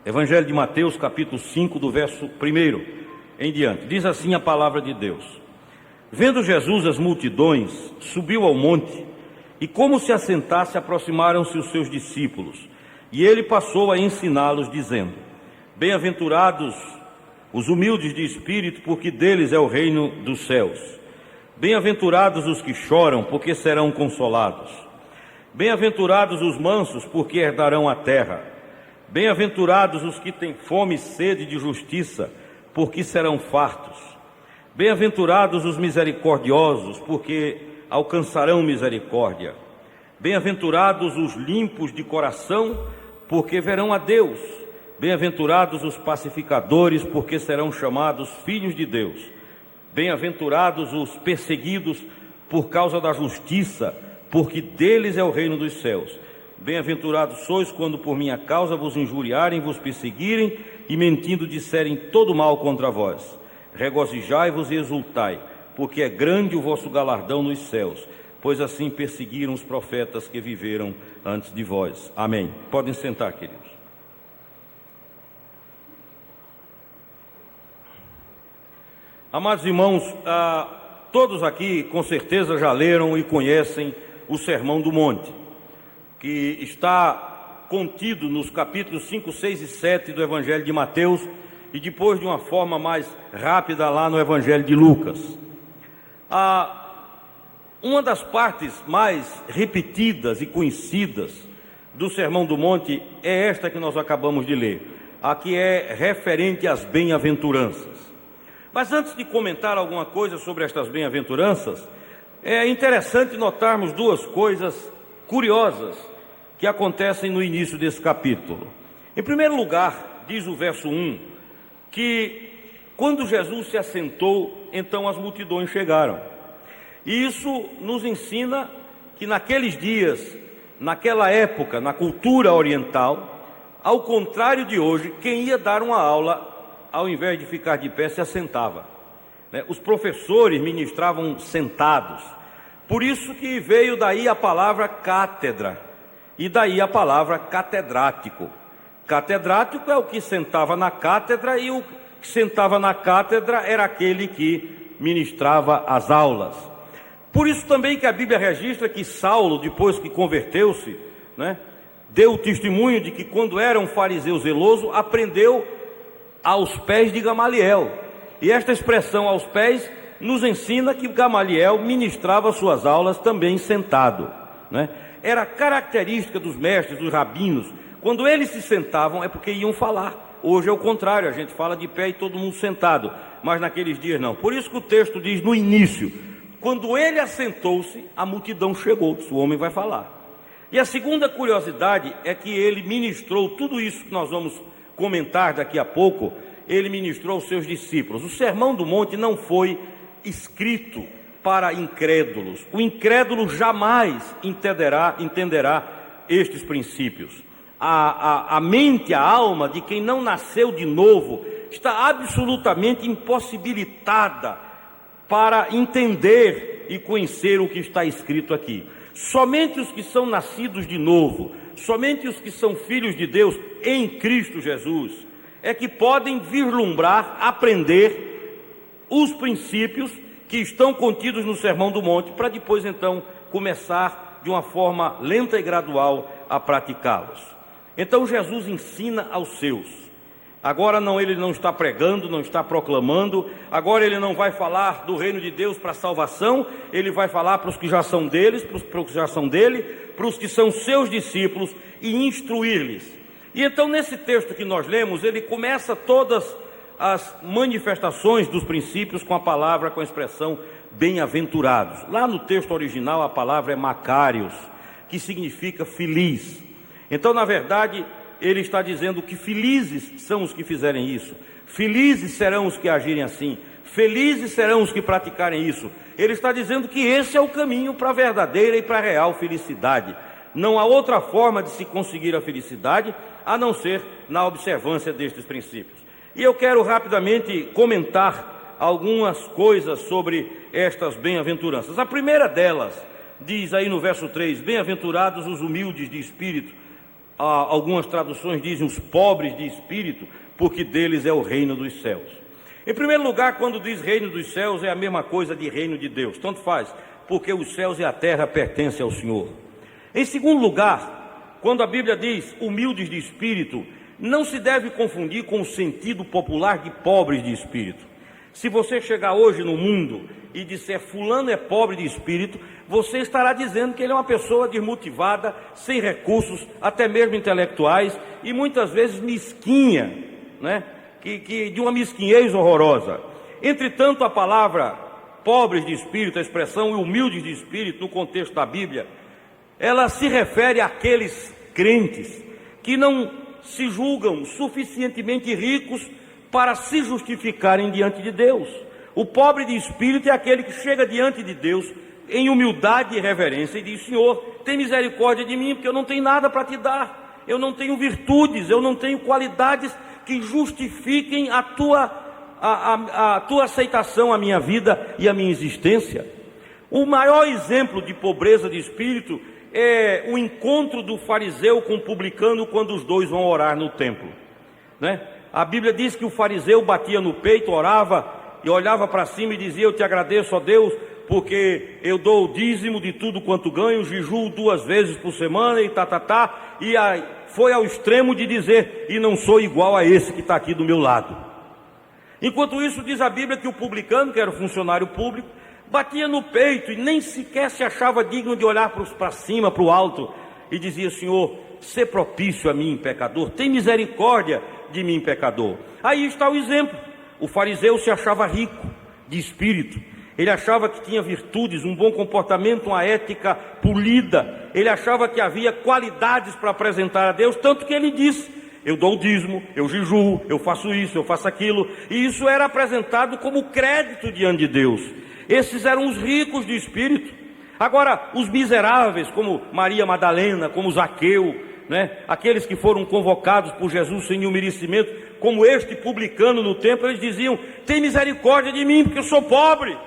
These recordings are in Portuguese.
Evangelho de Mateus, capítulo 5, do verso 1 em diante. Diz assim a palavra de Deus: Vendo Jesus as multidões, subiu ao monte, e como se assentasse, aproximaram-se os seus discípulos, e ele passou a ensiná-los, dizendo: Bem-aventurados os humildes de espírito, porque deles é o reino dos céus. Bem-aventurados os que choram, porque serão consolados. Bem-aventurados os mansos, porque herdarão a terra. Bem-aventurados os que têm fome e sede de justiça, porque serão fartos. Bem-aventurados os misericordiosos, porque alcançarão misericórdia. Bem-aventurados os limpos de coração, porque verão a Deus. Bem-aventurados os pacificadores, porque serão chamados filhos de Deus. Bem-aventurados os perseguidos por causa da justiça, porque deles é o reino dos céus. Bem-aventurados sois quando por minha causa vos injuriarem, vos perseguirem e mentindo disserem todo mal contra vós. Regozijai-vos e exultai, porque é grande o vosso galardão nos céus, pois assim perseguiram os profetas que viveram antes de vós. Amém. Podem sentar, queridos. Amados irmãos, todos aqui com certeza já leram e conhecem o Sermão do Monte, que está contido nos capítulos 5, 6 e 7 do Evangelho de Mateus, e depois de uma forma mais rápida lá no Evangelho de Lucas. Uma das partes mais repetidas e conhecidas do Sermão do Monte é esta que nós acabamos de ler, a que é referente às bem-aventuranças. Mas antes de comentar alguma coisa sobre estas bem-aventuranças, é interessante notarmos duas coisas curiosas que acontecem no início desse capítulo. Em primeiro lugar, diz o verso 1, que quando Jesus se assentou, então as multidões chegaram. E isso nos ensina que naqueles dias, naquela época, na cultura oriental, ao contrário de hoje, quem ia dar uma aula, ao invés de ficar de pé, se assentava. Os professores ministravam sentados. Por isso que veio daí a palavra cátedra, e daí a palavra catedrático. Catedrático é o que sentava na cátedra, e o que sentava na cátedra era aquele que ministrava as aulas. Por isso também que a Bíblia registra que Saulo, depois que converteu-se, deu o testemunho de que quando era um fariseu zeloso, aprendeu aos pés de Gamaliel. E esta expressão aos pés nos ensina que Gamaliel ministrava suas aulas também sentado. Era característica dos mestres, dos rabinos. Quando eles se sentavam é porque iam falar. Hoje é o contrário, a gente fala de pé e todo mundo sentado, mas naqueles dias não. Por isso que o texto diz no início: quando ele assentou-se, a multidão chegou, o homem vai falar. E a segunda curiosidade é que ele ministrou tudo isso que nós vamos comentar daqui a pouco. Ele ministrou aos seus discípulos. O Sermão do Monte não foi escrito para incrédulos. O incrédulo jamais entenderá estes princípios. A mente, a alma de quem não nasceu de novo está absolutamente impossibilitada para entender e conhecer o que está escrito aqui. Somente os que são nascidos de novo, somente os que são filhos de Deus em Cristo Jesus, é que podem vislumbrar, aprender os princípios que estão contidos no Sermão do Monte, para depois então começar de uma forma lenta e gradual a praticá-los. Então Jesus ensina aos seus. Agora ele não está pregando, não está proclamando. Agora ele não vai falar do reino de Deus para a salvação. Ele vai falar para os que já são deles, para os que já são dele, para os que são seus discípulos, e instruir-lhes. E então nesse texto que nós lemos, ele começa todas as manifestações dos princípios com a palavra, com a expressão bem-aventurados. Lá no texto original a palavra é macários, que significa feliz. Então, na verdade, ele está dizendo que felizes são os que fizerem isso, felizes serão os que agirem assim, felizes serão os que praticarem isso. Ele está dizendo que esse é o caminho para a verdadeira e para a real felicidade. Não há outra forma de se conseguir a felicidade a não ser na observância destes princípios. E eu quero rapidamente comentar algumas coisas sobre estas bem-aventuranças. A primeira delas diz aí no verso 3: bem-aventurados os humildes de espírito. algumas traduções dizem os pobres de espírito, porque deles é o reino dos céus. Em primeiro lugar, quando diz reino dos céus, é a mesma coisa de reino de Deus, tanto faz, porque os céus e a terra pertencem ao Senhor. Em segundo lugar, quando a Bíblia diz humildes de espírito, não se deve confundir com o sentido popular de pobres de espírito. Se você chegar hoje no mundo e disser fulano é pobre de espírito, você estará dizendo que ele é uma pessoa desmotivada, sem recursos, até mesmo intelectuais, e muitas vezes mesquinha, né? De uma mesquinhez horrorosa. Entretanto, a palavra pobres de espírito, a expressão humildes de espírito, no contexto da Bíblia, ela se refere àqueles crentes que não se julgam suficientemente ricos para se justificarem diante de Deus. O pobre de espírito é aquele que chega diante de Deus em humildade e reverência e diz: Senhor, tem misericórdia de mim, porque eu não tenho nada para te dar, eu não tenho virtudes, eu não tenho qualidades que justifiquem a tua aceitação à minha vida e à minha existência. O maior exemplo de pobreza de espírito é o encontro do fariseu com o publicano quando os dois vão orar no templo, né? A Bíblia diz que o fariseu batia no peito, orava e olhava para cima e dizia: eu te agradeço, ó Deus, porque eu dou o dízimo de tudo quanto ganho, jejuo 2 vezes por semana e e aí foi ao extremo de dizer: e não sou igual a esse que está aqui do meu lado. Enquanto isso, diz a Bíblia que o publicano, que era o funcionário público, batia no peito e nem sequer se achava digno de olhar para cima, para o alto, e dizia: Senhor, sê propício a mim, pecador, tem misericórdia de mim, pecador. Aí está o exemplo. O fariseu se achava rico de espírito, ele achava que tinha virtudes, um bom comportamento, uma ética polida, ele achava que havia qualidades para apresentar a Deus, tanto que ele disse: eu dou o dízimo, eu jejuo, eu faço isso, eu faço aquilo, e isso era apresentado como crédito diante de Deus. Esses eram os ricos de espírito. Agora, os miseráveis, como Maria Madalena, como Zaqueu, né? Aqueles que foram convocados por Jesus sem nenhum merecimento, como este publicano no templo, eles diziam: tem misericórdia de mim, porque eu sou pobre,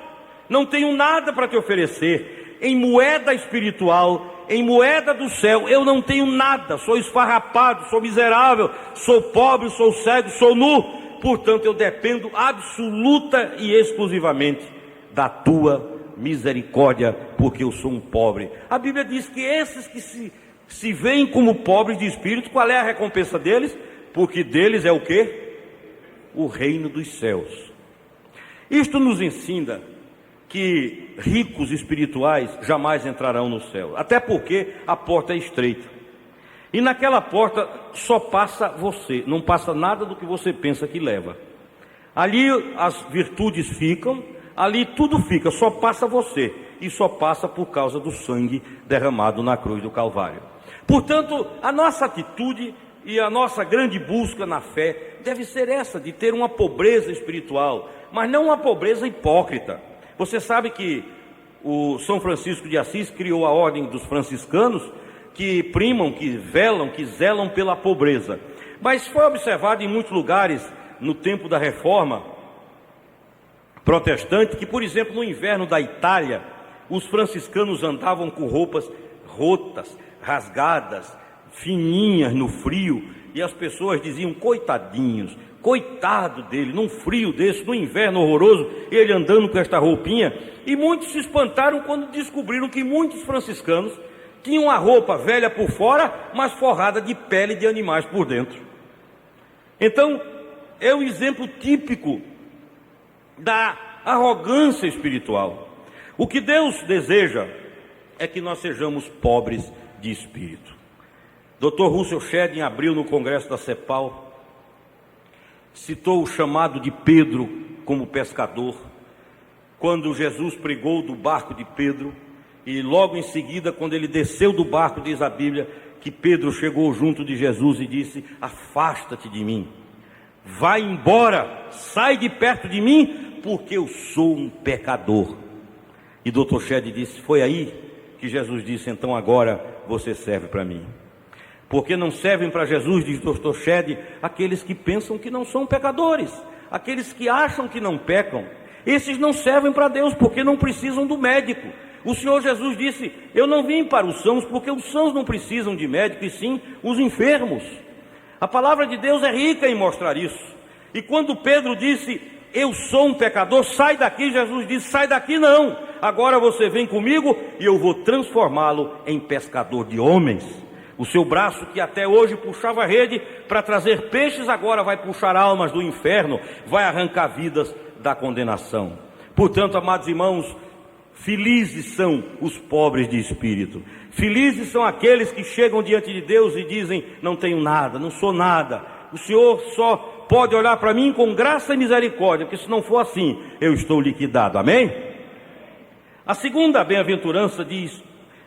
não tenho nada para te oferecer, em moeda espiritual, em moeda do céu, eu não tenho nada, sou esfarrapado, sou miserável, sou pobre, sou cego, sou nu, portanto eu dependo absoluta e exclusivamente da tua misericórdia, porque eu sou um pobre. A Bíblia diz que esses que se veem como pobres de espírito, qual é a recompensa deles? Porque deles é o quê? O reino dos céus. Isto nos ensina que ricos espirituais jamais entrarão no céu, até porque a porta é estreita, e naquela porta só passa você, não passa nada do que você pensa que leva. Ali as virtudes ficam, ali tudo fica, só passa você, e só passa por causa do sangue derramado na cruz do Calvário. Portanto, a nossa atitude e a nossa grande busca na fé deve ser essa, de ter uma pobreza espiritual, mas não uma pobreza hipócrita. Você sabe que o São Francisco de Assis criou a ordem dos franciscanos, que primam, que velam, que zelam pela pobreza. Mas foi observado em muitos lugares, no tempo da Reforma protestante, que, por exemplo, no inverno da Itália, os franciscanos andavam com roupas rotas, rasgadas, fininhas no frio, e as pessoas diziam: coitadinhos, coitado dele, num frio desse, no inverno horroroso, ele andando com esta roupinha. E muitos se espantaram quando descobriram que muitos franciscanos tinham a roupa velha por fora, mas forrada de pele de animais por dentro. Então, é um exemplo típico da arrogância espiritual. O que Deus deseja é que nós sejamos pobres de espírito. Dr. Russell Shedd, em abril, no congresso da CEPAL, citou o chamado de Pedro como pescador, quando Jesus pregou do barco de Pedro, e logo em seguida, quando ele desceu do barco, diz a Bíblia, que Pedro chegou junto de Jesus e disse: afasta-te de mim, vai embora, sai de perto de mim, porque eu sou um pecador. E Dr. Shedd disse: foi aí que Jesus disse: então agora você serve para mim. Porque não servem para Jesus, diz Dr. Shedd, aqueles que pensam que não são pecadores, aqueles que acham que não pecam. Esses não servem para Deus, porque não precisam do médico. O Senhor Jesus disse: eu não vim para os sãos, porque os sãos não precisam de médico, e sim os enfermos. A palavra de Deus é rica em mostrar isso. E quando Pedro disse: eu sou um pecador, sai daqui, Jesus disse: sai daqui não, agora você vem comigo e eu vou transformá-lo em pescador de homens. O seu braço, que até hoje puxava a rede para trazer peixes, agora vai puxar almas do inferno, vai arrancar vidas da condenação. Portanto, amados irmãos, felizes são os pobres de espírito. Felizes são aqueles que chegam diante de Deus e dizem: não tenho nada, não sou nada. O Senhor só pode olhar para mim com graça e misericórdia, porque se não for assim, eu estou liquidado. Amém? A segunda bem-aventurança diz: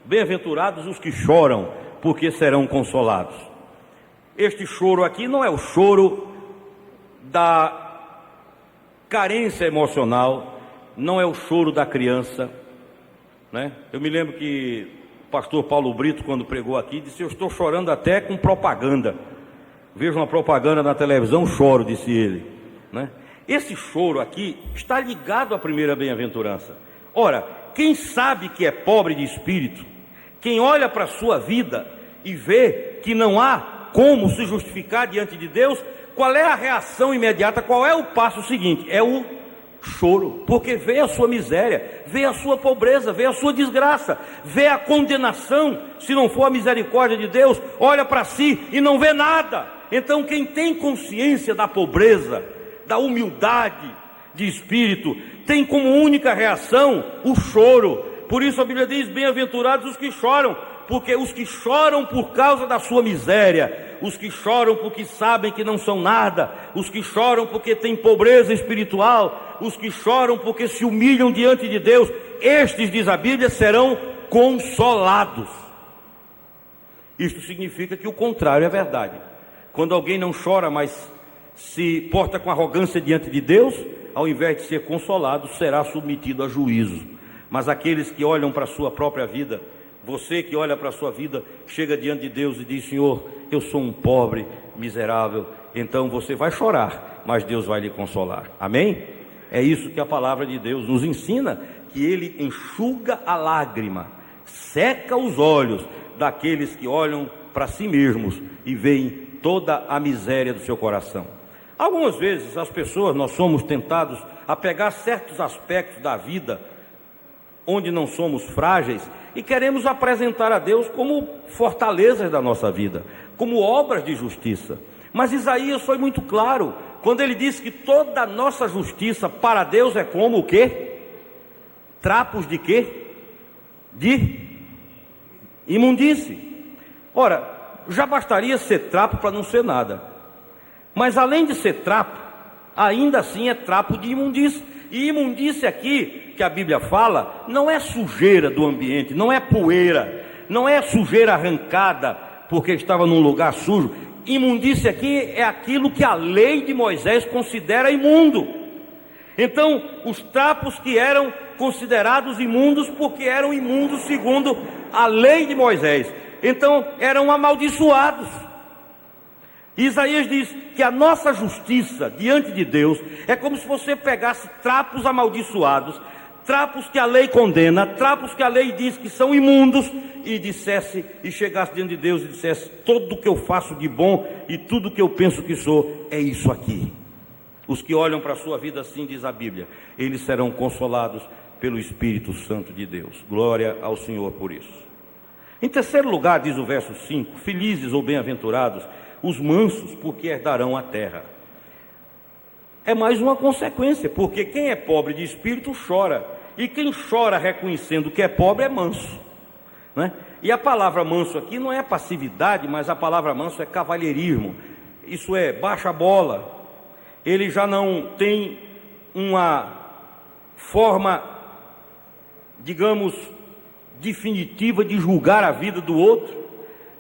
bem-aventurados os que choram, porque serão consolados. Este choro aqui não é o choro da carência emocional, não é o choro da criança, né? Eu me lembro que o pastor Paulo Brito, quando pregou aqui, disse: eu estou chorando até com propaganda. Vejo uma propaganda na televisão, choro, disse ele, né? Esse choro aqui está ligado à primeira bem-aventurança. Ora, quem sabe que é pobre de espírito, quem olha para a sua vida e vê que não há como se justificar diante de Deus, qual é a reação imediata, qual é o passo seguinte? É o choro, porque vê a sua miséria, vê a sua pobreza, vê a sua desgraça, vê a condenação. Se não for a misericórdia de Deus, olha para si e não vê nada. Então quem tem consciência da pobreza, da humildade de espírito, tem como única reação o choro. Por isso a Bíblia diz: bem-aventurados os que choram, porque os que choram por causa da sua miséria, os que choram porque sabem que não são nada, os que choram porque têm pobreza espiritual, os que choram porque se humilham diante de Deus, estes, diz a Bíblia, serão consolados. Isto significa que o contrário é verdade. Quando alguém não chora, mas se porta com arrogância diante de Deus, ao invés de ser consolado, será submetido a juízo. Mas aqueles que olham para a sua própria vida, você que olha para a sua vida, chega diante de Deus e diz: Senhor, eu sou um pobre, miserável. Então você vai chorar, mas Deus vai lhe consolar. Amém? É isso que a palavra de Deus nos ensina, que Ele enxuga a lágrima, seca os olhos daqueles que olham para si mesmos e veem toda a miséria do seu coração. Algumas vezes as pessoas, nós somos tentados a pegar certos aspectos da vida onde não somos frágeis e queremos apresentar a Deus como fortalezas da nossa vida, como obras de justiça. Mas Isaías foi muito claro quando ele disse que toda a nossa justiça para Deus é como o quê? Trapos de quê? De imundície. Ora, já bastaria ser trapo para não ser nada, mas além de ser trapo, ainda assim é trapo de imundície. E imundície aqui, que a Bíblia fala, não é sujeira do ambiente, não é poeira, não é sujeira arrancada porque estava num lugar sujo. Imundície aqui é aquilo que a lei de Moisés considera imundo. Então, os trapos que eram considerados imundos, porque eram imundos segundo a lei de Moisés, então eram amaldiçoados. Isaías diz que a nossa justiça diante de Deus é como se você pegasse trapos amaldiçoados, trapos que a lei condena, trapos que a lei diz que são imundos, e chegasse diante de Deus e dissesse: tudo o que eu faço de bom e tudo o que eu penso que sou é isso aqui. Os que olham para a sua vida assim, diz a Bíblia, eles serão consolados pelo Espírito Santo de Deus. Glória ao Senhor por isso. Em terceiro lugar, diz o verso 5: felizes ou bem-aventurados os mansos, porque herdarão a terra. É mais uma consequência, porque quem é pobre de espírito chora, e quem chora reconhecendo que é pobre é manso, né? E a palavra manso aqui não é passividade, mas a palavra manso é cavalheirismo. Isso é, baixa a bola. Ele já não tem uma forma, digamos, definitiva de julgar a vida do outro,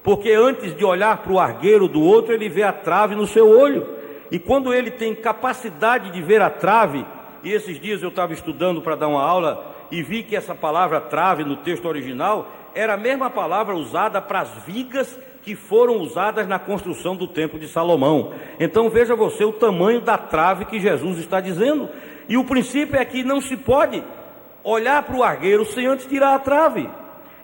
porque antes de olhar para o argueiro do outro, ele vê a trave no seu olho. E quando ele tem capacidade de ver a trave, e esses dias eu estava estudando para dar uma aula e vi que essa palavra trave no texto original era a mesma palavra usada para as vigas que foram usadas na construção do templo de Salomão. Então veja você o tamanho da trave que Jesus está dizendo. E o princípio é que não se pode olhar para o argueiro sem antes tirar a trave.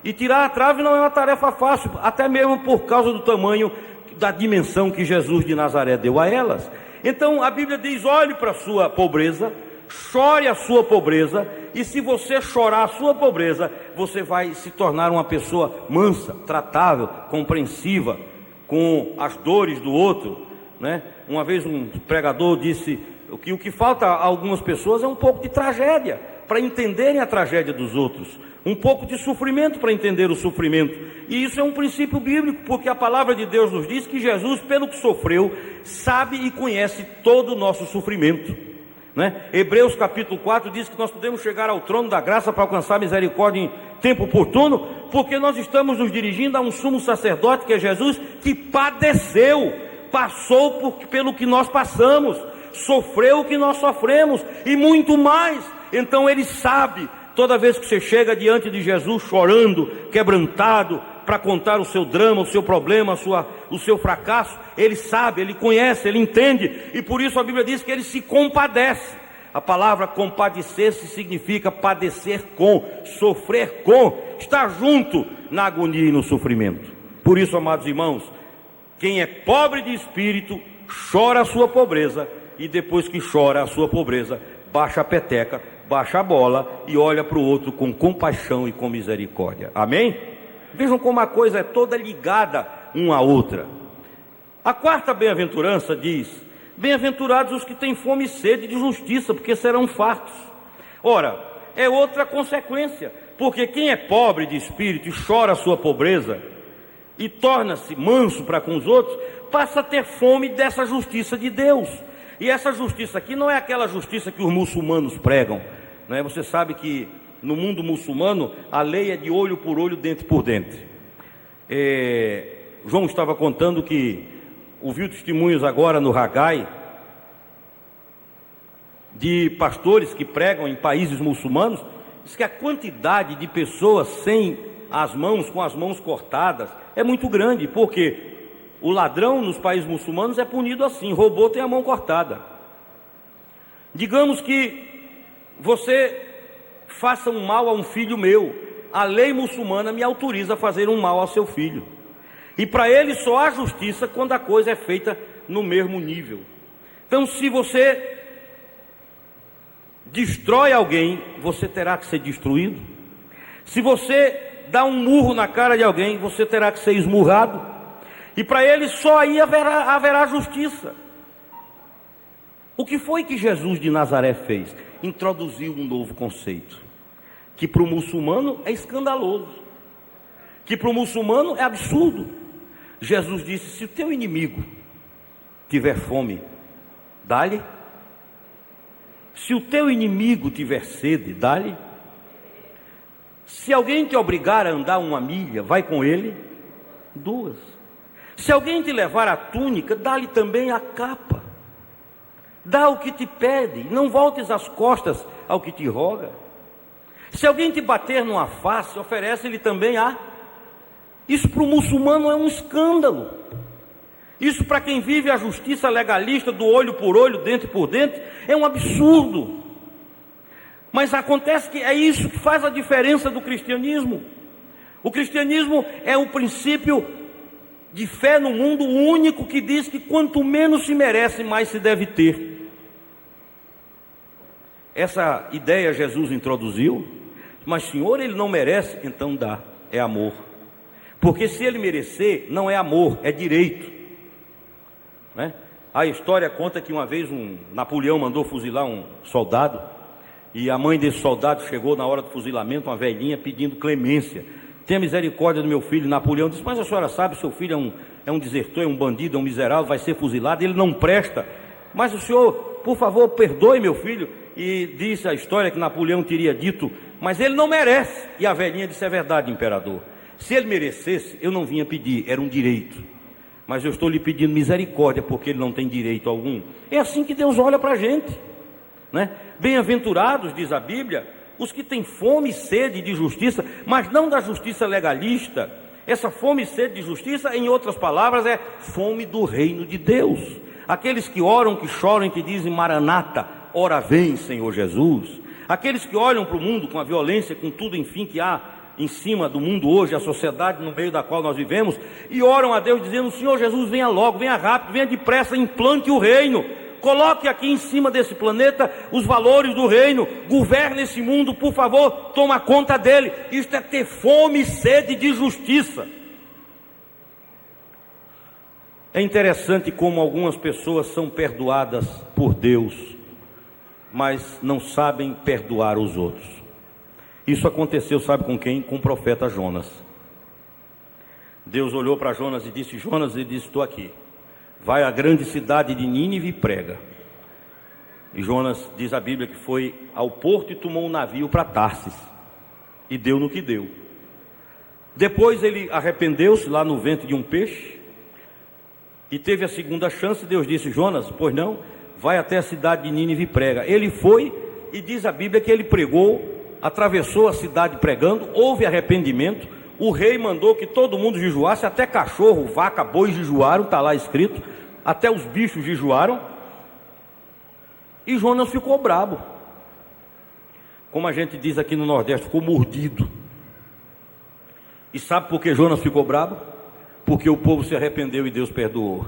E tirar a trave não é uma tarefa fácil, até mesmo por causa do tamanho, da dimensão que Jesus de Nazaré deu a elas. Então a Bíblia diz: olhe para a sua pobreza, chore a sua pobreza, e se você chorar a sua pobreza, você vai se tornar uma pessoa mansa, tratável, compreensiva com as dores do outro, né? Uma vez um pregador disse que o que falta a algumas pessoas é um pouco de tragédia, para entenderem a tragédia dos outros, um pouco de sofrimento para entender o sofrimento. E isso é um princípio bíblico, porque a palavra de Deus nos diz que Jesus, pelo que sofreu, sabe e conhece todo o nosso sofrimento, né? Hebreus capítulo 4 diz que nós podemos chegar ao trono da graça para alcançar misericórdia em tempo oportuno, porque nós estamos nos dirigindo a um sumo sacerdote, que é Jesus, que padeceu, passou pelo que nós passamos, sofreu o que nós sofremos e muito mais. Então ele sabe. Toda vez que você chega diante de Jesus chorando, quebrantado, para contar o seu drama, o seu problema, o seu fracasso, ele sabe, ele conhece, ele entende, e por isso a Bíblia diz que ele se compadece. A palavra compadecer-se significa padecer com, sofrer com, estar junto na agonia e no sofrimento. Por isso, amados irmãos, quem é pobre de espírito chora a sua pobreza, e depois que chora a sua pobreza, baixa a peteca, baixa a bola e olha para o outro com compaixão e com misericórdia. Amém? Vejam como a coisa é toda ligada uma à outra. A quarta bem-aventurança diz: bem-aventurados os que têm fome e sede de justiça, porque serão fartos. Ora, é outra consequência, porque quem é pobre de espírito e chora a sua pobreza e torna-se manso para com os outros, passa a ter fome dessa justiça de Deus. E essa justiça aqui não é aquela justiça que os muçulmanos pregam, não é? Você sabe que no mundo muçulmano a lei é de olho por olho, dente por dente. João estava contando que ouviu testemunhos agora no Ragai de pastores que pregam em países muçulmanos. Diz que a quantidade de pessoas sem as mãos, com as mãos cortadas, é muito grande, porque o ladrão nos países muçulmanos é punido assim: roubou, tem a mão cortada. Digamos que você faça um mal a um filho meu, a lei muçulmana me autoriza a fazer um mal ao seu filho, e para ele só há justiça quando a coisa é feita no mesmo nível. Então, se você destrói alguém, você terá que ser destruído. Se você dá um murro na cara de alguém, você terá que ser esmurrado. E para ele só aí haverá justiça. O que foi que Jesus de Nazaré fez? Introduziu um novo conceito, que para o muçulmano é escandaloso, que para o muçulmano é absurdo. Jesus disse: se o teu inimigo tiver fome, dá-lhe. Se o teu inimigo tiver sede, dá-lhe. Se alguém te obrigar a andar 1 milha, vai com ele 2. Se alguém te levar a túnica, dá-lhe também a capa. Dá o que te pede, não voltes as costas ao que te roga. Se alguém te bater numa face, oferece-lhe também a... Isso para o muçulmano é um escândalo. Isso para quem vive a justiça legalista do olho por olho, dente por dente, é um absurdo. Mas acontece que é isso que faz a diferença do cristianismo. O cristianismo é o princípio de fé no mundo único que diz que quanto menos se merece, mais se deve ter. Essa ideia Jesus introduziu. Mas Senhor, ele não merece, então dá, é amor. Porque se ele merecer, não é amor, é direito, né? A história conta que uma vez Napoleão mandou fuzilar um soldado, e a mãe desse soldado chegou na hora do fuzilamento, uma velhinha, pedindo clemência: tenha misericórdia do meu filho. Napoleão disse: mas a senhora sabe, seu filho é um desertor, é um bandido, é um miserável, vai ser fuzilado, ele não presta. Mas o senhor, por favor, perdoe meu filho. E disse a história que Napoleão teria dito: mas ele não merece. E a velhinha disse: é verdade, imperador, se ele merecesse, eu não vinha pedir, era um direito, mas eu estou lhe pedindo misericórdia, porque ele não tem direito algum. É assim que Deus olha para a gente, né? Bem-aventurados, diz a Bíblia, os que têm fome e sede de justiça, mas não da justiça legalista. Essa fome e sede de justiça, em outras palavras, é fome do reino de Deus. Aqueles que oram, que choram e que dizem: Maranata, ora vem, Senhor Jesus. Aqueles que olham para o mundo com a violência, com tudo, enfim, que há em cima do mundo hoje, a sociedade no meio da qual nós vivemos, e oram a Deus dizendo: Senhor Jesus, venha logo, venha rápido, venha depressa, implante o reino, coloque aqui em cima desse planeta os valores do reino, governe esse mundo, por favor, toma conta dele. Isto é ter fome e sede de justiça. É interessante como algumas pessoas são perdoadas por Deus, mas não sabem perdoar os outros. Isso aconteceu, sabe com quem? Com o profeta Jonas. Deus olhou para Jonas e disse: Jonas, ele disse: estou aqui, vai à grande cidade de Nínive e prega. E Jonas, diz a Bíblia, que foi ao porto e tomou um navio para Tarsis, e deu no que deu. Depois ele arrependeu-se lá no ventre de um peixe, e teve a segunda chance. Deus disse: Jonas, pois não, vai até a cidade de Nínive e prega. Ele foi, e diz a Bíblia que ele pregou, atravessou a cidade pregando, houve arrependimento. O rei mandou que todo mundo jejuasse, até cachorro, vaca, boi jejuaram, está lá escrito, até os bichos jejuaram. E Jonas ficou brabo, como a gente diz aqui no Nordeste, ficou mordido. E sabe por que Jonas ficou brabo? Porque o povo se arrependeu e Deus perdoou.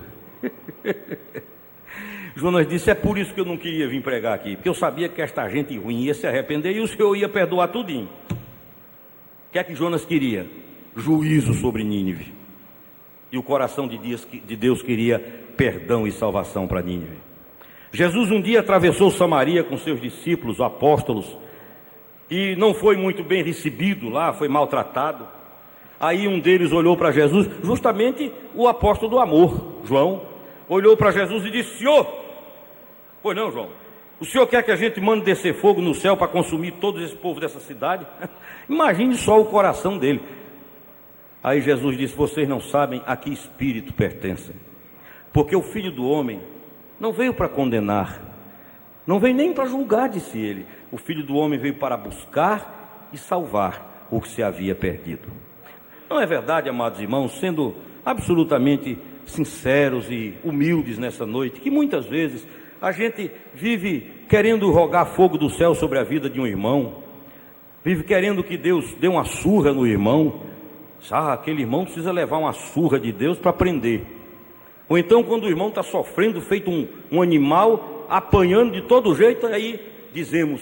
Jonas disse: é por isso que eu não queria vir pregar aqui, porque eu sabia que esta gente ruim ia se arrepender e o Senhor ia perdoar tudinho. O que é que Jonas queria? Juízo sobre Nínive. E o coração de Deus queria perdão e salvação para Nínive. Jesus um dia atravessou Samaria com seus discípulos, apóstolos, e não foi muito bem recebido lá, foi maltratado. Aí um deles olhou para Jesus, justamente o apóstolo do amor, João, olhou para Jesus e disse: Senhor, pois não, João, o senhor quer que a gente mande descer fogo no céu para consumir todo esse povo dessa cidade? Imagine só o coração dele. Aí Jesus disse: vocês não sabem a que espírito pertencem, porque o Filho do Homem não veio para condenar, não veio nem para julgar, disse ele. O Filho do Homem veio para buscar e salvar o que se havia perdido. Não é verdade, amados irmãos, sendo absolutamente sinceros e humildes nessa noite, que muitas vezes a gente vive querendo rogar fogo do céu sobre a vida de um irmão, vive querendo que Deus dê uma surra no irmão. Aquele irmão precisa levar uma surra de Deus para aprender. Ou então, quando o irmão está sofrendo, feito um animal, apanhando de todo jeito, aí dizemos: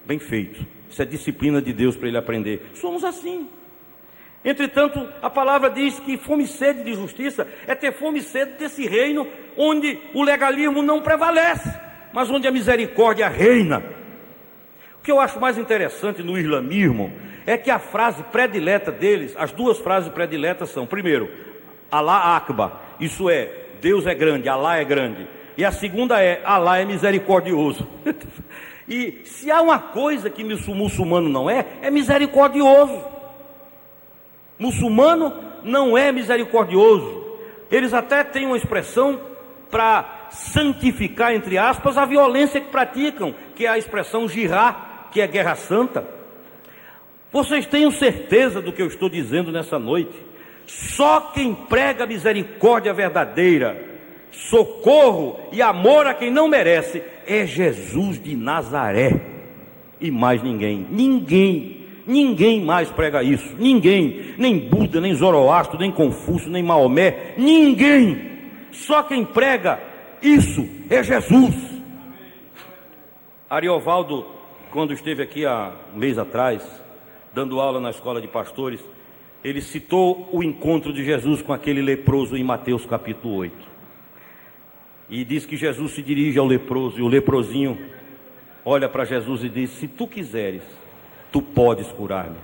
bem feito, isso é disciplina de Deus para ele aprender. Somos assim. Entretanto, a palavra diz que fome e sede de justiça é ter fome e sede desse reino onde o legalismo não prevalece, mas onde a misericórdia reina. O que eu acho mais interessante no islamismo é que a frase predileta deles, as duas frases prediletas são: primeiro, Allah Akbar, isso é, Deus é grande, Allah é grande. E a segunda é: Allah é misericordioso. E se há uma coisa que muçulmano não é misericordioso. Muçulmano não é misericordioso. Eles até têm uma expressão para santificar, entre aspas, a violência que praticam, que é a expressão jihad, que é guerra santa. Vocês tenham certeza do que eu estou dizendo nessa noite. Só quem prega misericórdia verdadeira, socorro e amor a quem não merece é Jesus de Nazaré, e mais ninguém. Ninguém mais prega isso. Ninguém, nem Buda, nem Zoroastro, nem Confúcio, nem Maomé, ninguém. Só quem prega isso é Jesus. Ariovaldo, quando esteve aqui há um mês atrás, dando aula na escola de pastores, ele citou o encontro de Jesus com aquele leproso em Mateus capítulo 8. E diz que Jesus se dirige ao leproso, e o leprosinho olha para Jesus e diz: se tu quiseres, tu podes curar-me.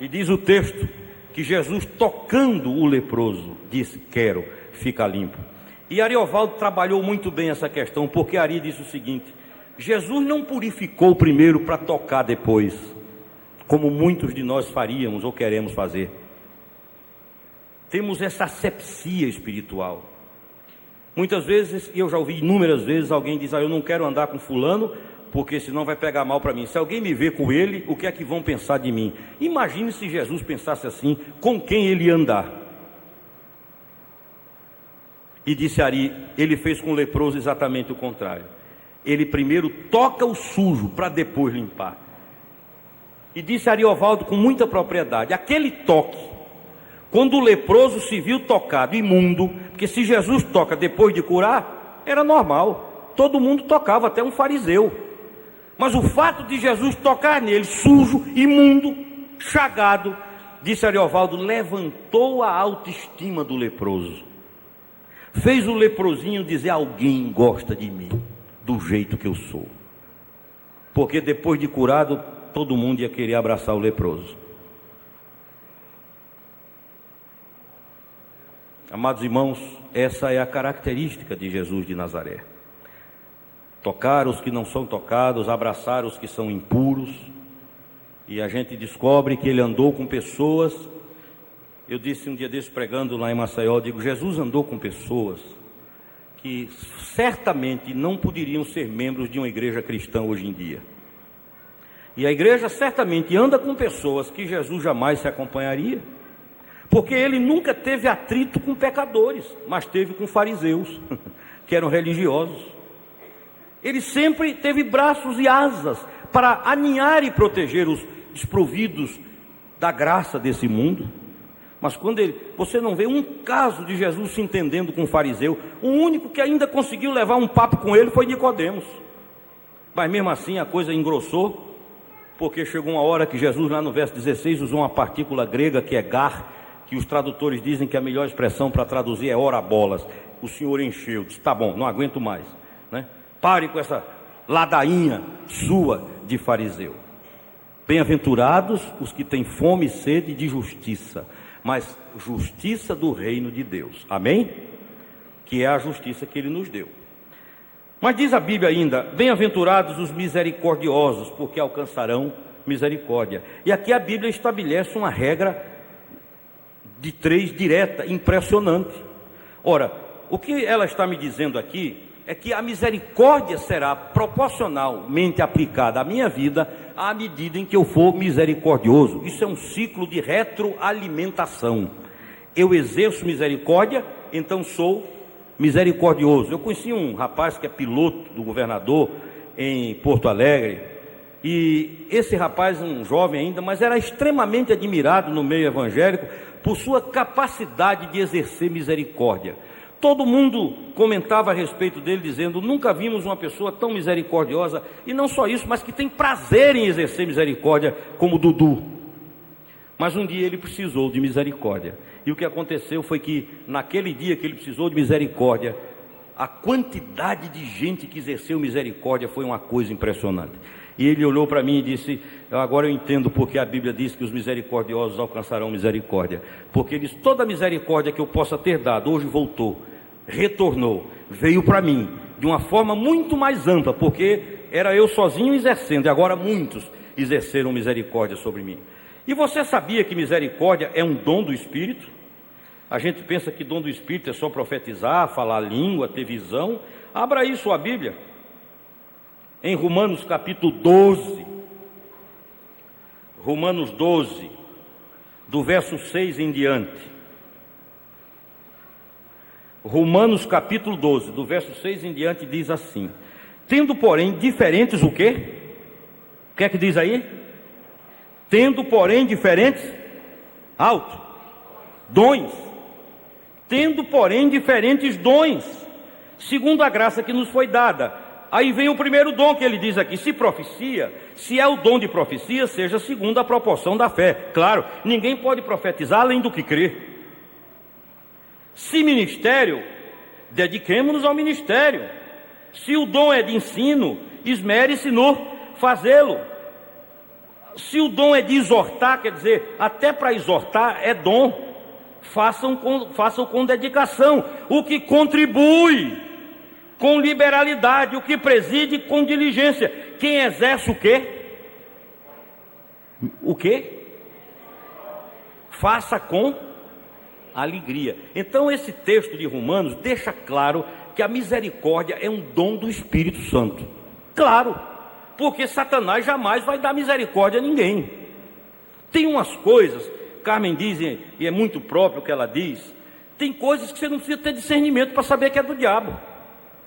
E diz o texto que Jesus, tocando o leproso, disse: quero, fica limpo. E Ariovaldo trabalhou muito bem essa questão, porque Ari disse o seguinte: Jesus não purificou primeiro para tocar depois, como muitos de nós faríamos ou queremos fazer. Temos essa asepsia espiritual. Muitas vezes, e eu já ouvi inúmeras vezes, alguém diz: eu não quero andar com fulano, porque senão vai pegar mal para mim. Se alguém me ver com ele, o que é que vão pensar de mim? Imagine se Jesus pensasse assim, com quem ele ia andar. E disse Ari, ele fez com o leproso exatamente o contrário. ele primeiro toca o sujo para depois limpar. E disse Ariovaldo com muita propriedade: aquele toque, quando o leproso se viu tocado, imundo, porque se Jesus toca depois de curar, era normal, todo mundo tocava, até um fariseu. Mas o fato de Jesus tocar nele, sujo, imundo, chagado, disse Ariovaldo, levantou a autoestima do leproso. Fez o leprosinho dizer: alguém gosta de mim, do jeito que eu sou. Porque depois de curado, todo mundo ia querer abraçar o leproso. Amados irmãos, essa é a característica de Jesus de Nazaré. Tocar os que não são tocados, abraçar os que são impuros. E a gente descobre que ele andou com pessoas. Eu disse um dia desse pregando lá em Maceió, digo, Jesus andou com pessoas que certamente não poderiam ser membros de uma igreja cristã hoje em dia. E a igreja certamente anda com pessoas que Jesus jamais se acompanharia, porque ele nunca teve atrito com pecadores, mas teve com fariseus, que eram religiosos. Ele sempre teve braços e asas para aninhar e proteger os desprovidos da graça desse mundo. Mas quando você não vê um caso de Jesus se entendendo com um fariseu. O único que ainda conseguiu levar um papo com ele foi Nicodemos. Mas mesmo assim a coisa engrossou, porque chegou uma hora que Jesus, lá no verso 16, usou uma partícula grega que é gar, que os tradutores dizem que a melhor expressão para traduzir é ora bolas. O Senhor encheu, disse: tá bom, não aguento mais, né? Pare com essa ladainha sua de fariseu. Bem-aventurados os que têm fome e sede de justiça, mas justiça do reino de Deus, amém? Que é a justiça que ele nos deu. Mas diz a Bíblia ainda: bem-aventurados os misericordiosos, porque alcançarão misericórdia. E aqui a Bíblia estabelece uma regra de 3 direta, impressionante. Ora, o que ela está me dizendo aqui é que a misericórdia será proporcionalmente aplicada à minha vida à medida em que eu for misericordioso. Isso é um ciclo de retroalimentação. Eu exerço misericórdia, então sou misericordioso. Eu conheci um rapaz que é piloto do governador em Porto Alegre, e esse rapaz, um jovem ainda, mas era extremamente admirado no meio evangélico por sua capacidade de exercer misericórdia. Todo mundo comentava a respeito dele, dizendo: nunca vimos uma pessoa tão misericordiosa, e não só isso, mas que tem prazer em exercer misericórdia como Dudu. Mas um dia ele precisou de misericórdia, e o que aconteceu foi que naquele dia que ele precisou de misericórdia, a quantidade de gente que exerceu misericórdia foi uma coisa impressionante. E ele olhou para mim e disse: agora eu entendo porque a Bíblia diz que os misericordiosos alcançarão misericórdia. Porque ele disse: toda a misericórdia que eu possa ter dado, hoje voltou, retornou, veio para mim, de uma forma muito mais ampla, porque era eu sozinho exercendo, e agora muitos exerceram misericórdia sobre mim. E você sabia que misericórdia é um dom do Espírito? A gente pensa que dom do Espírito é só profetizar, falar língua, ter visão. Abra aí sua Bíblia, em Romanos capítulo 12, Romanos 12, do verso 6 em diante. Romanos capítulo 12, do verso 6 em diante, diz assim: tendo, porém, diferentes o quê? O que é que diz aí? Tendo, porém, diferentes, alto, dons. Tendo, porém, diferentes dons, segundo a graça que nos foi dada. Aí vem o primeiro dom que ele diz aqui: se profecia, se é o dom de profecia, seja segundo a proporção da fé. Claro, ninguém pode profetizar além do que crê. Se ministério, dediquemo-nos ao ministério. Se o dom é de ensino, esmere-se no fazê-lo. Se o dom é de exortar, quer dizer, até para exortar é dom. Façam com dedicação. O que contribui com liberalidade, o que preside com diligência. Quem exerce o quê? O quê? Faça com alegria. Então esse texto de Romanos deixa claro que a misericórdia é um dom do Espírito Santo. Claro, porque Satanás jamais vai dar misericórdia a ninguém. Tem umas coisas, Carmen diz, e é muito próprio o que ela diz, tem coisas que você não precisa ter discernimento para saber que é do diabo,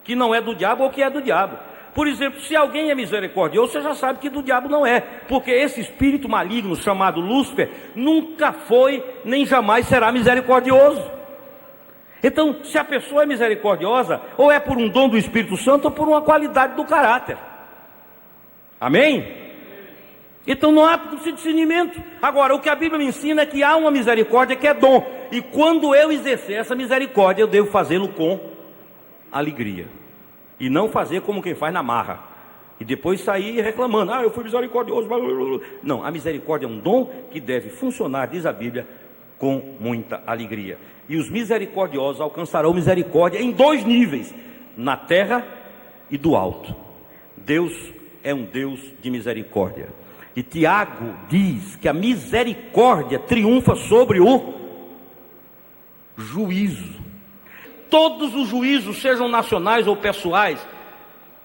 que não é do diabo ou que é do diabo. Por exemplo, se alguém é misericordioso, você já sabe que do diabo não é, porque esse espírito maligno chamado Lúcifer nunca foi nem jamais será misericordioso. Então, se a pessoa é misericordiosa, ou é por um dom do Espírito Santo ou por uma qualidade do caráter. Amém? Então não há discernimento. Agora, o que a Bíblia me ensina é que há uma misericórdia que é dom, e quando eu exercer essa misericórdia, eu devo fazê-lo com alegria, e não fazer como quem faz na marra, e depois sair reclamando, eu fui misericordioso. Não, a misericórdia é um dom que deve funcionar, diz a Bíblia, com muita alegria. E os misericordiosos alcançarão misericórdia em 2 níveis, na terra e do alto. Deus é um Deus de misericórdia. E Tiago diz que a misericórdia triunfa sobre o juízo. Todos os juízos, sejam nacionais ou pessoais,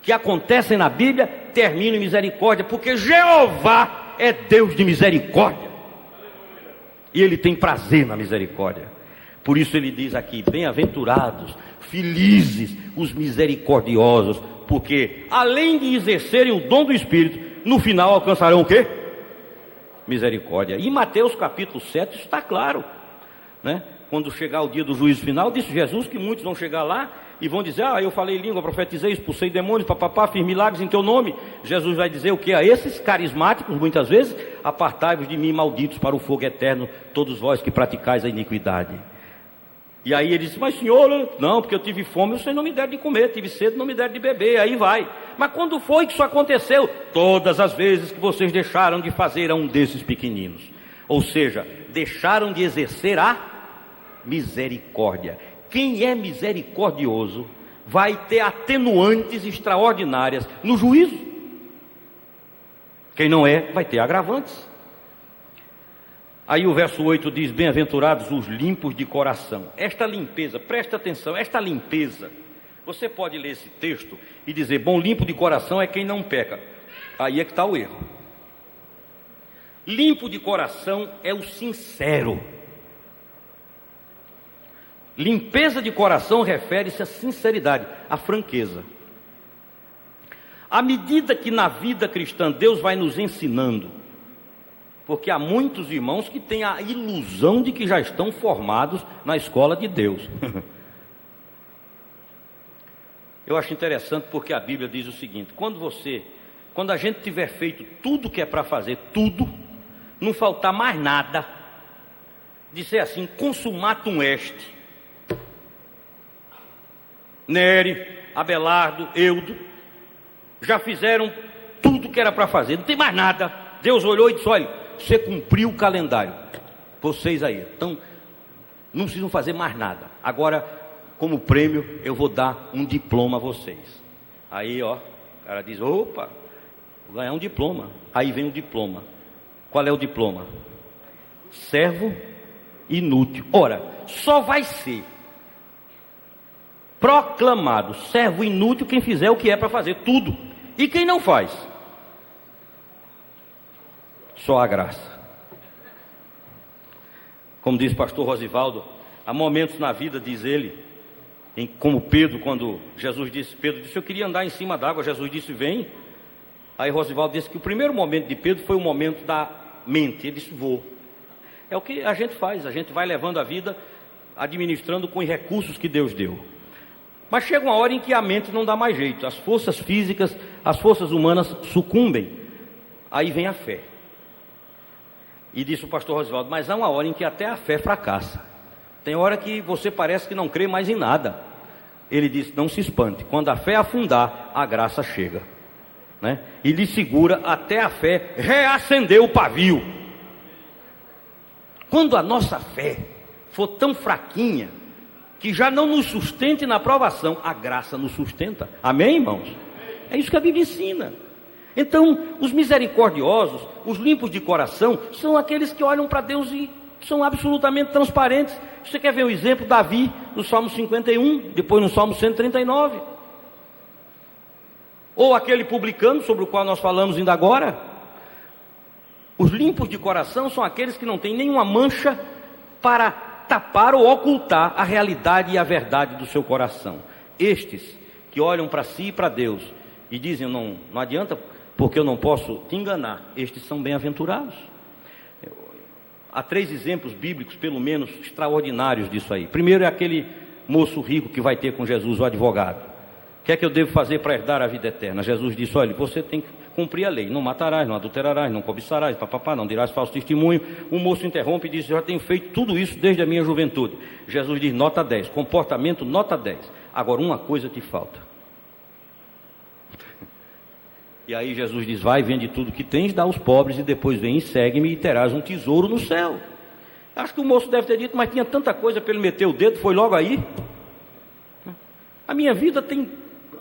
que acontecem na Bíblia, terminam em misericórdia, porque Jeová é Deus de misericórdia. E Ele tem prazer na misericórdia. Por isso Ele diz aqui, bem-aventurados, felizes os misericordiosos, porque além de exercerem o dom do Espírito, no final alcançarão o quê? Misericórdia. E em Mateus capítulo 7 isso está claro, né? Quando chegar o dia do juízo final, disse Jesus que muitos vão chegar lá e vão dizer, eu falei língua, profetizei, expulsei demônios, papapá, fiz milagres em teu nome. Jesus vai dizer o que a esses carismáticos, muitas vezes? Apartai-vos de mim, malditos, para o fogo eterno, todos vós que praticais a iniquidade. E aí ele disse, mas senhor, não, porque eu tive fome, vocês não me deram de comer, tive sede, não me deram de beber, aí vai. Mas quando foi que isso aconteceu? Todas as vezes que vocês deixaram de fazer a um desses pequeninos. Ou seja, deixaram de exercer a misericórdia. Quem é misericordioso vai ter atenuantes extraordinárias no juízo. Quem não é, vai ter agravantes. Aí o verso 8 diz, bem-aventurados os limpos de coração. Esta limpeza, presta atenção, esta limpeza, você pode ler esse texto e dizer, bom, limpo de coração é quem não peca. Aí é que está o erro. Limpo de coração é o sincero. Limpeza de coração refere-se à sinceridade, à franqueza. À medida que na vida cristã Deus vai nos ensinando, porque há muitos irmãos que têm a ilusão de que já estão formados na escola de Deus. Eu acho interessante porque a Bíblia diz o seguinte, quando a gente tiver feito tudo que é para fazer, tudo, não faltar mais nada, disser assim, consumatum est, Nery, Abelardo, Eudo, já fizeram tudo que era para fazer, não tem mais nada. Deus olhou e disse, olha, você cumpriu o calendário, vocês aí, então não precisam fazer mais nada. Agora, como prêmio, eu vou dar um diploma a vocês. Aí, o cara diz, opa, vou ganhar um diploma. Aí vem o diploma. Qual é o diploma? Servo inútil. Ora, só vai ser proclamado servo inútil quem fizer o que é para fazer, tudo. E quem não faz? Só a graça. Como diz o pastor Rosivaldo, há momentos na vida, diz ele, como Pedro, quando Jesus disse, Pedro disse, eu queria andar em cima d'água, Jesus disse, vem. Aí Rosivaldo disse que o primeiro momento de Pedro foi o momento da mente, ele disse, vou. É o que a gente faz, a gente vai levando a vida, administrando com os recursos que Deus deu. Mas chega uma hora em que a mente não dá mais jeito, as forças físicas, as forças humanas sucumbem, aí vem a fé. E disse o pastor Rosivaldo, mas há uma hora em que até a fé fracassa, tem hora que você parece que não crê mais em nada. Ele disse, não se espante, quando a fé afundar, a graça chega, né? E lhe segura até a fé reacender o pavio. Quando a nossa fé for tão fraquinha, que já não nos sustente na provação, a graça nos sustenta. Amém, irmãos? É isso que a Bíblia ensina. Então, os misericordiosos, os limpos de coração, são aqueles que olham para Deus e são absolutamente transparentes. Você quer ver o exemplo? Davi, no Salmo 51, depois no Salmo 139. Ou aquele publicano, sobre o qual nós falamos ainda agora. Os limpos de coração são aqueles que não têm nenhuma mancha para tapar ou ocultar a realidade e a verdade do seu coração. Estes que olham para si e para Deus E dizem, não adianta, porque eu não posso te enganar. Estes são bem-aventurados. Há 3 exemplos bíblicos, pelo menos, extraordinários disso aí. Primeiro é aquele moço rico que vai ter com Jesus, o advogado. O que é que eu devo fazer para herdar a vida eterna? Jesus disse, olha, você tem que cumprir a lei. Não matarás, não adulterarás, não cobiçarás, papapá, não dirás falso testemunho. O moço interrompe e diz, eu já tenho feito tudo isso desde a minha juventude. Jesus diz, nota 10. Comportamento, nota 10. Agora, uma coisa te falta. E aí Jesus diz, vai, vende tudo que tens, dá aos pobres, e depois vem e segue-me e terás um tesouro no céu. Acho que o moço deve ter dito, mas tinha tanta coisa para ele meter o dedo, foi logo aí. A minha vida tem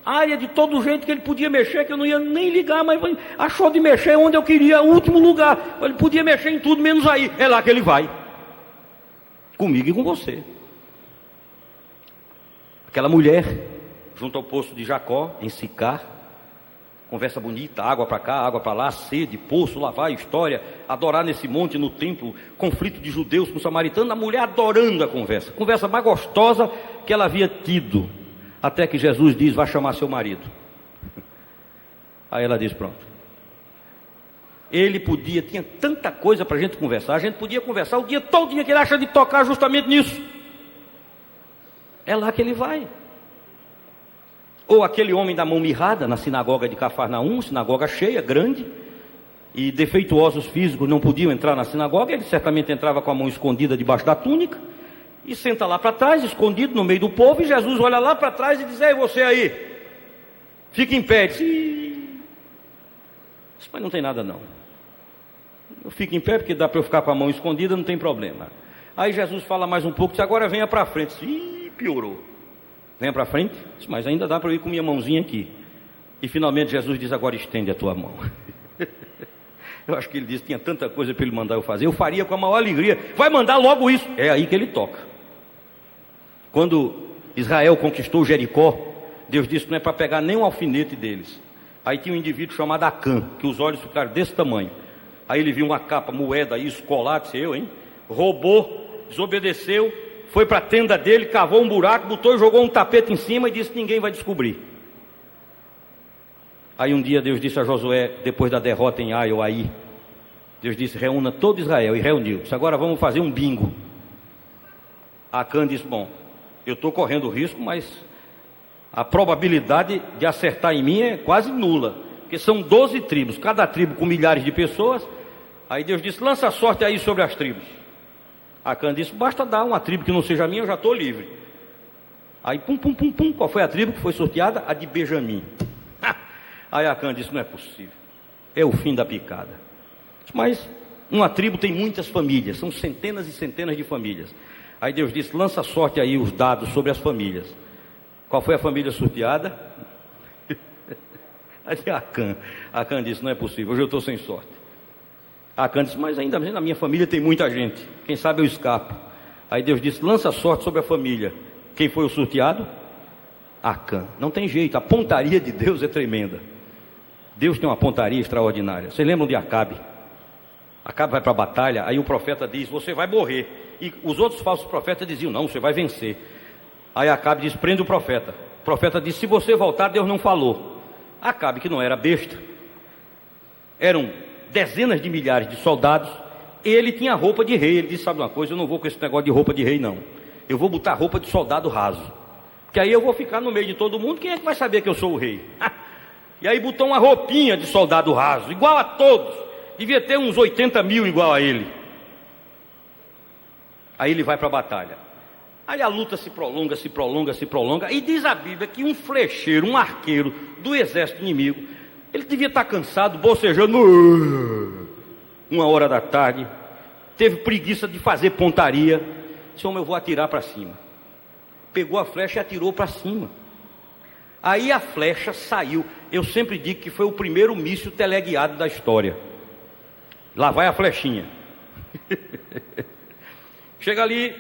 área de todo jeito que ele podia mexer, que eu não ia nem ligar, mas achou de mexer onde eu queria, o último lugar. Ele podia mexer em tudo, menos aí. É lá que ele vai. Comigo e com você. Aquela mulher, junto ao poço de Jacó, em Sicar, conversa bonita, água para cá, água para lá, sede, poço, lá vai, história, adorar nesse monte, no templo, conflito de judeus com samaritanos, a mulher adorando a conversa mais gostosa que ela havia tido, até que Jesus diz, vai chamar seu marido. Aí ela diz, pronto. Ele tinha tanta coisa para a gente conversar, a gente podia conversar o dia todo dia que ele acha de tocar justamente nisso. É lá que ele vai. Ou aquele homem da mão mirrada na sinagoga de Cafarnaum, sinagoga cheia, grande, e defeituosos físicos não podiam entrar na sinagoga, ele certamente entrava com a mão escondida debaixo da túnica, e senta lá para trás, escondido no meio do povo, e Jesus olha lá para trás e diz, ei, você aí, fica em pé. Diz, mas não tem nada não, eu fico em pé porque dá para eu ficar com a mão escondida, não tem problema. Aí Jesus fala mais um pouco, diz, agora venha para frente. Piorou. Venha para frente, mas ainda dá para eu ir com minha mãozinha aqui. E finalmente Jesus diz, agora estende a tua mão. Eu acho que ele disse, tinha tanta coisa para ele mandar eu fazer, eu faria com a maior alegria. Vai mandar logo isso. É aí que ele toca. Quando Israel conquistou Jericó, Deus disse que não é para pegar nem um alfinete deles. Aí tinha um indivíduo chamado Acã, que os olhos ficaram desse tamanho. Aí ele viu uma capa, moeda aí, escolar, disse eu, hein? Roubou, desobedeceu, foi para a tenda dele, cavou um buraco, botou e jogou um tapete em cima e disse, ninguém vai descobrir. Aí um dia Deus disse a Josué, depois da derrota em Ai ou Aí, Deus disse, reúna todo Israel, e reuniu. Disse, agora vamos fazer um bingo. Acã disse, bom, eu estou correndo risco, mas a probabilidade de acertar em mim é quase nula, porque são 12 tribos, cada tribo com milhares de pessoas. Aí Deus disse, lança a sorte aí sobre as tribos. Acã disse, basta dar uma tribo que não seja minha, eu já estou livre. Aí pum, qual foi a tribo que foi sorteada? A de Benjamim. Aí Acã disse, não é possível, é o fim da picada. Mas uma tribo tem muitas famílias, são centenas e centenas de famílias. Aí Deus disse, lança a sorte aí os dados sobre as famílias. Qual foi a família sorteada? Aí Acã disse, não é possível, hoje eu estou sem sorte. Acã disse, mas ainda na minha família tem muita gente, quem sabe eu escapo. Aí Deus disse, lança sorte sobre a família. Quem foi o sorteado? Acã. Não tem jeito, a pontaria de Deus é tremenda. Deus tem uma pontaria extraordinária. Vocês lembram de Acabe? Acabe vai para a batalha, aí o profeta diz, você vai morrer. E os outros falsos profetas diziam, não, você vai vencer. Aí Acabe diz, prende o profeta. O profeta diz, se você voltar, Deus não falou. Acabe, que não era besta, eram dezenas de milhares de soldados, ele tinha roupa de rei. Ele disse, sabe uma coisa, eu não vou com esse negócio de roupa de rei não, eu vou botar roupa de soldado raso, que aí eu vou ficar no meio de todo mundo, quem é que vai saber que eu sou o rei? E aí botou uma roupinha de soldado raso, igual a todos, devia ter uns 80 mil igual a ele. Aí ele vai para a batalha, aí a luta se prolonga, e diz a Bíblia que um flecheiro, um arqueiro do exército inimigo, ele devia estar cansado, bocejando, 1h da tarde, teve preguiça de fazer pontaria, disse, homem, eu vou atirar para cima. Pegou a flecha e atirou para cima. Aí a flecha saiu. Eu sempre digo que foi o primeiro míssil teleguiado da história. Lá vai a flechinha. Chega ali,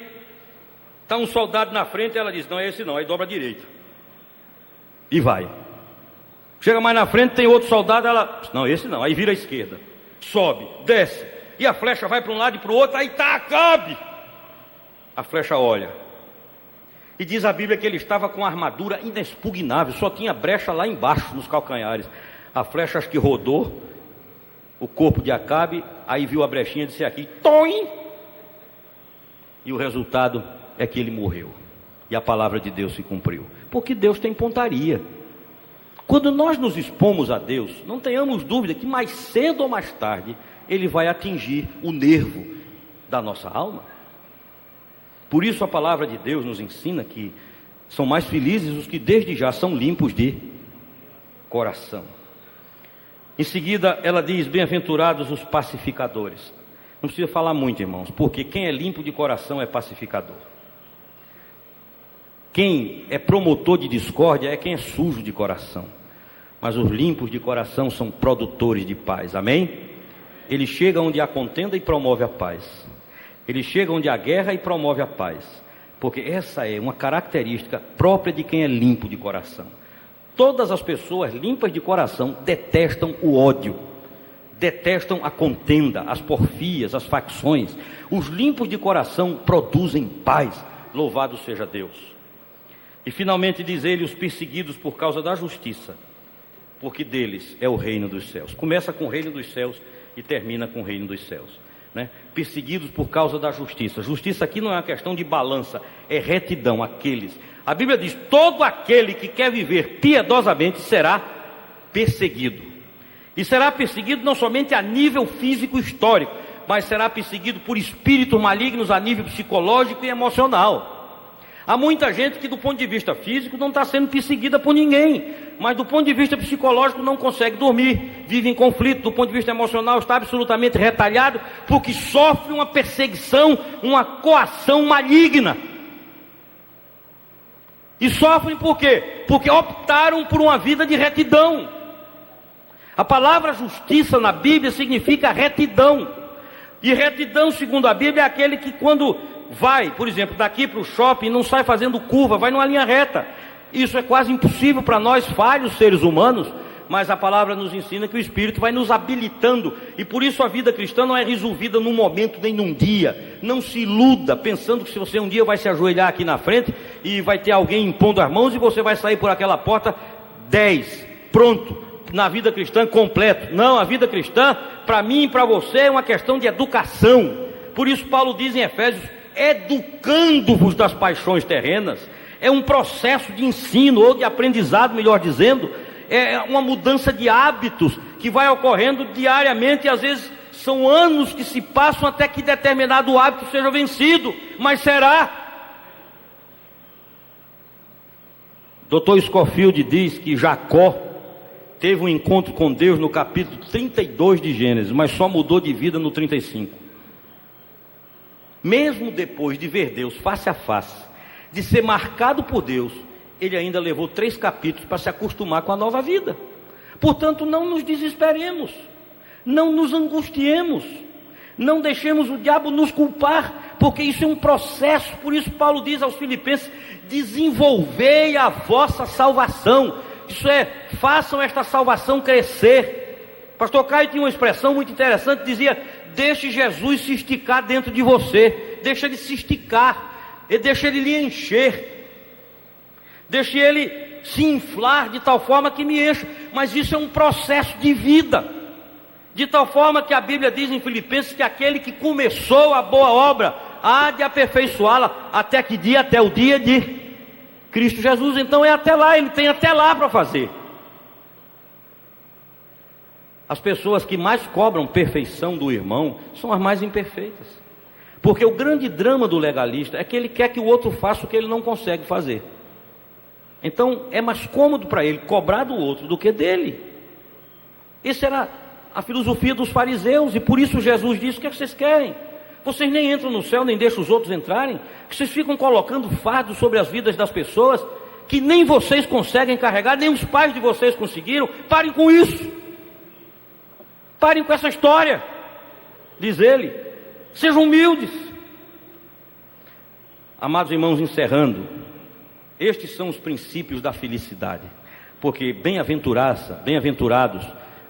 está um soldado na frente, ela diz, não é esse não, aí dobra a direita. E vai. Chega mais na frente, tem outro soldado, ela, não, esse não, aí vira à esquerda. Sobe, desce, e a flecha vai para um lado e para o outro, aí tá, Acabe. A flecha olha. E diz a Bíblia que ele estava com a armadura inexpugnável, só tinha brecha lá embaixo, nos calcanhares. A flecha acho que rodou o corpo de Acabe, aí viu a brechinha e disse aqui, toim! E o resultado é que ele morreu. E a palavra de Deus se cumpriu. Porque Deus tem pontaria. Quando nós nos expomos a Deus, não tenhamos dúvida que mais cedo ou mais tarde, Ele vai atingir o nervo da nossa alma. Por isso a palavra de Deus nos ensina que são mais felizes os que desde já são limpos de coração. Em seguida ela diz, bem-aventurados os pacificadores. Não precisa falar muito, irmãos, porque quem é limpo de coração é pacificador. Quem é promotor de discórdia é quem é sujo de coração. Mas os limpos de coração são produtores de paz, amém? Ele chega onde há contenda e promove a paz. Ele chega onde há guerra e promove a paz. Porque essa é uma característica própria de quem é limpo de coração. Todas as pessoas limpas de coração detestam o ódio, detestam a contenda, as porfias, as facções. Os limpos de coração produzem paz, louvado seja Deus. E finalmente diz ele, os perseguidos por causa da justiça, porque deles é o reino dos céus. Começa com o reino dos céus e termina com o reino dos céus, né? Perseguidos por causa da justiça. Justiça aqui não é uma questão de balança, é retidão, aqueles. A Bíblia diz, todo aquele que quer viver piedosamente será perseguido. E será perseguido não somente a nível físico histórico, mas será perseguido por espíritos malignos a nível psicológico e emocional. Há muita gente que do ponto de vista físico não está sendo perseguida por ninguém, mas do ponto de vista psicológico não consegue dormir, vive em conflito, do ponto de vista emocional está absolutamente retalhado, porque sofre uma perseguição, uma coação maligna. E sofrem por quê? Porque optaram por uma vida de retidão. A palavra justiça na Bíblia significa retidão. E retidão, segundo a Bíblia, é aquele que quando vai, por exemplo, daqui para o shopping, não sai fazendo curva, vai numa linha reta. Isso é quase impossível para nós, falhos seres humanos, mas a palavra nos ensina que o Espírito vai nos habilitando, e por isso a vida cristã não é resolvida num momento nem num dia. Não se iluda pensando que se você um dia vai se ajoelhar aqui na frente e vai ter alguém impondo as mãos e você vai sair por aquela porta 10, pronto, na vida cristã completo. Não, a vida cristã, para mim e para você, é uma questão de educação. Por isso Paulo diz em Efésios, educando-vos das paixões terrenas. É um processo de ensino ou de aprendizado, melhor dizendo. É uma mudança de hábitos que vai ocorrendo diariamente, e às vezes são anos que se passam até que determinado hábito seja vencido, mas será. Dr. Scofield diz que Jacó teve um encontro com Deus no capítulo 32 de Gênesis, mas só mudou de vida no 35. Mesmo depois de ver Deus face a face, de ser marcado por Deus, ele ainda levou 3 capítulos para se acostumar com a nova vida. Portanto, não nos desesperemos, não nos angustiemos, não deixemos o diabo nos culpar, porque isso é um processo. Por isso Paulo diz aos Filipenses, desenvolvei a vossa salvação. Isso é, façam esta salvação crescer. Pastor Caio tinha uma expressão muito interessante, dizia, deixe Jesus se esticar dentro de você, deixa ele se esticar, deixa ele lhe encher, deixe ele se inflar de tal forma que me encha. Mas isso é um processo de vida, de tal forma que a Bíblia diz em Filipenses que aquele que começou a boa obra há de aperfeiçoá-la até que dia? Até o dia de Cristo Jesus. Então é até lá, ele tem até lá para fazer. As pessoas que mais cobram perfeição do irmão são as mais imperfeitas, porque o grande drama do legalista é que ele quer que o outro faça o que ele não consegue fazer. Então é mais cômodo para ele cobrar do outro do que dele. Essa era a filosofia dos fariseus, e por isso Jesus disse, o que é que vocês querem? Vocês nem entram no céu, nem deixam os outros entrarem, que vocês ficam colocando fardo sobre as vidas das pessoas, que nem vocês conseguem carregar, nem os pais de vocês conseguiram. Parem com isso. Parem com essa história, diz ele. Sejam humildes. Amados irmãos, encerrando, estes são os princípios da felicidade. Porque bem-aventurados,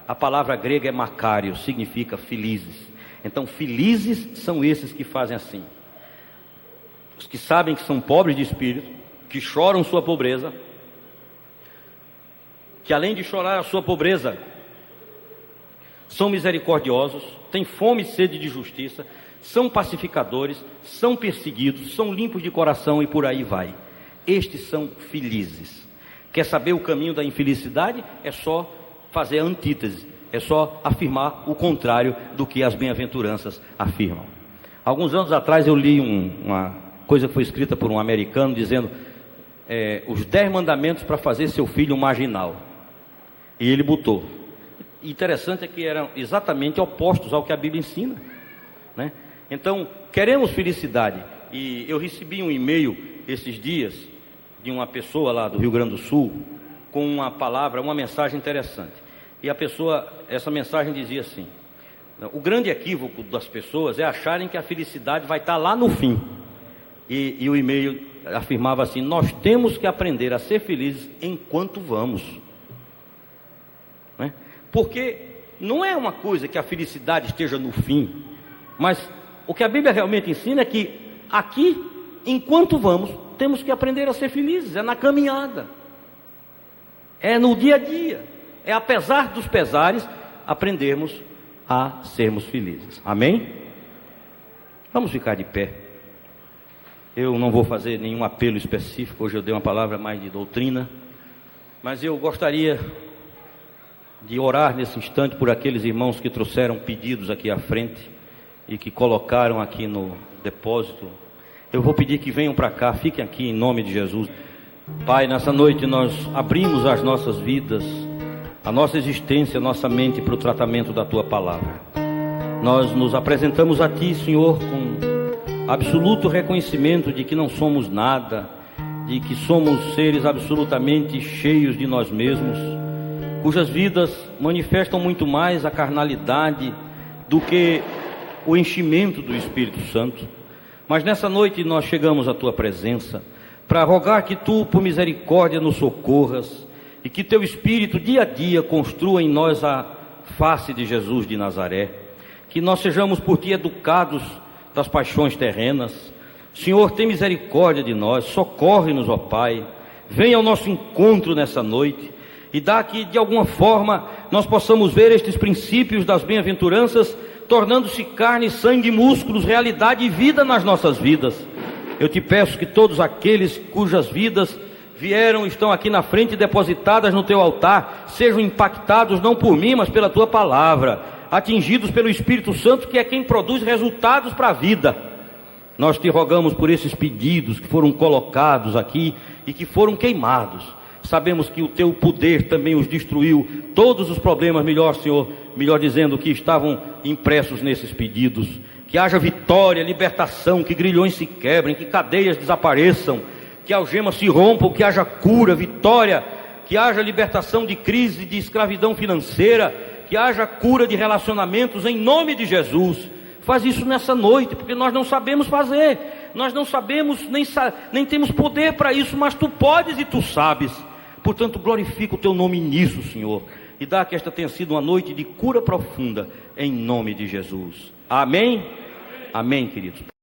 a palavra grega é makarios, significa felizes. Então felizes são esses que fazem assim. Os que sabem que são pobres de espírito, que choram sua pobreza, que além de chorar a sua pobreza, são misericordiosos, têm fome e sede de justiça, são pacificadores, são perseguidos, são limpos de coração e por aí vai. Estes são felizes. Quer saber o caminho da infelicidade? É só fazer a antítese, é só afirmar o contrário do que as bem-aventuranças afirmam. Alguns anos atrás eu li uma coisa que foi escrita por um americano dizendo os 10 mandamentos para fazer seu filho marginal. E ele botou. Interessante é que eram exatamente opostos ao que a Bíblia ensina, né? Então, queremos felicidade. E eu recebi um e-mail esses dias de uma pessoa lá do Rio Grande do Sul com uma palavra, uma mensagem interessante. E essa mensagem dizia assim: o grande equívoco das pessoas é acharem que a felicidade vai estar lá no fim. E o e-mail afirmava assim: nós temos que aprender a ser felizes enquanto vamos, né? Porque não é uma coisa que a felicidade esteja no fim, mas o que a Bíblia realmente ensina é que aqui, enquanto vamos, temos que aprender a ser felizes. É na caminhada, é no dia a dia, é apesar dos pesares, aprendermos a sermos felizes. Amém? Vamos ficar de pé. Eu não vou fazer nenhum apelo específico, hoje eu dei uma palavra mais de doutrina, mas eu gostaria de orar nesse instante por aqueles irmãos que trouxeram pedidos aqui à frente e que colocaram aqui no depósito. Eu vou pedir que venham para cá, fiquem aqui em nome de Jesus. Pai, nessa noite nós abrimos as nossas vidas, a nossa existência, a nossa mente para o tratamento da Tua Palavra. Nós nos apresentamos a Ti, Senhor, com absoluto reconhecimento de que não somos nada, de que somos seres absolutamente cheios de nós mesmos, cujas vidas manifestam muito mais a carnalidade do que o enchimento do Espírito Santo. Mas nessa noite nós chegamos à Tua presença para rogar que Tu, por misericórdia, nos socorras e que Teu Espírito dia a dia construa em nós a face de Jesus de Nazaré, que nós sejamos por Ti educados das paixões terrenas. Senhor, tem misericórdia de nós, socorre-nos, ó Pai, venha ao nosso encontro nessa noite e dá que de alguma forma nós possamos ver estes princípios das bem-aventuranças tornando-se carne, sangue, músculos, realidade e vida nas nossas vidas. Eu te peço que todos aqueles cujas vidas estão aqui na frente depositadas no Teu altar, sejam impactados não por mim, mas pela Tua Palavra, atingidos pelo Espírito Santo, que é quem produz resultados para a vida. Nós Te rogamos por esses pedidos que foram colocados aqui e que foram queimados. Sabemos que o Teu poder também os destruiu, todos os problemas, melhor dizendo, que estavam impressos nesses pedidos. Que haja vitória, libertação, que grilhões se quebrem, que cadeias desapareçam, que algemas se rompam, que haja cura, vitória, que haja libertação de crise, de escravidão financeira, que haja cura de relacionamentos em nome de Jesus. Faz isso nessa noite, porque nós não sabemos fazer, nós não sabemos, nem temos poder para isso, mas Tu podes e Tu sabes. Portanto, glorifica o Teu nome nisso, Senhor, e dá que esta tenha sido uma noite de cura profunda, em nome de Jesus. Amém? Amém, queridos.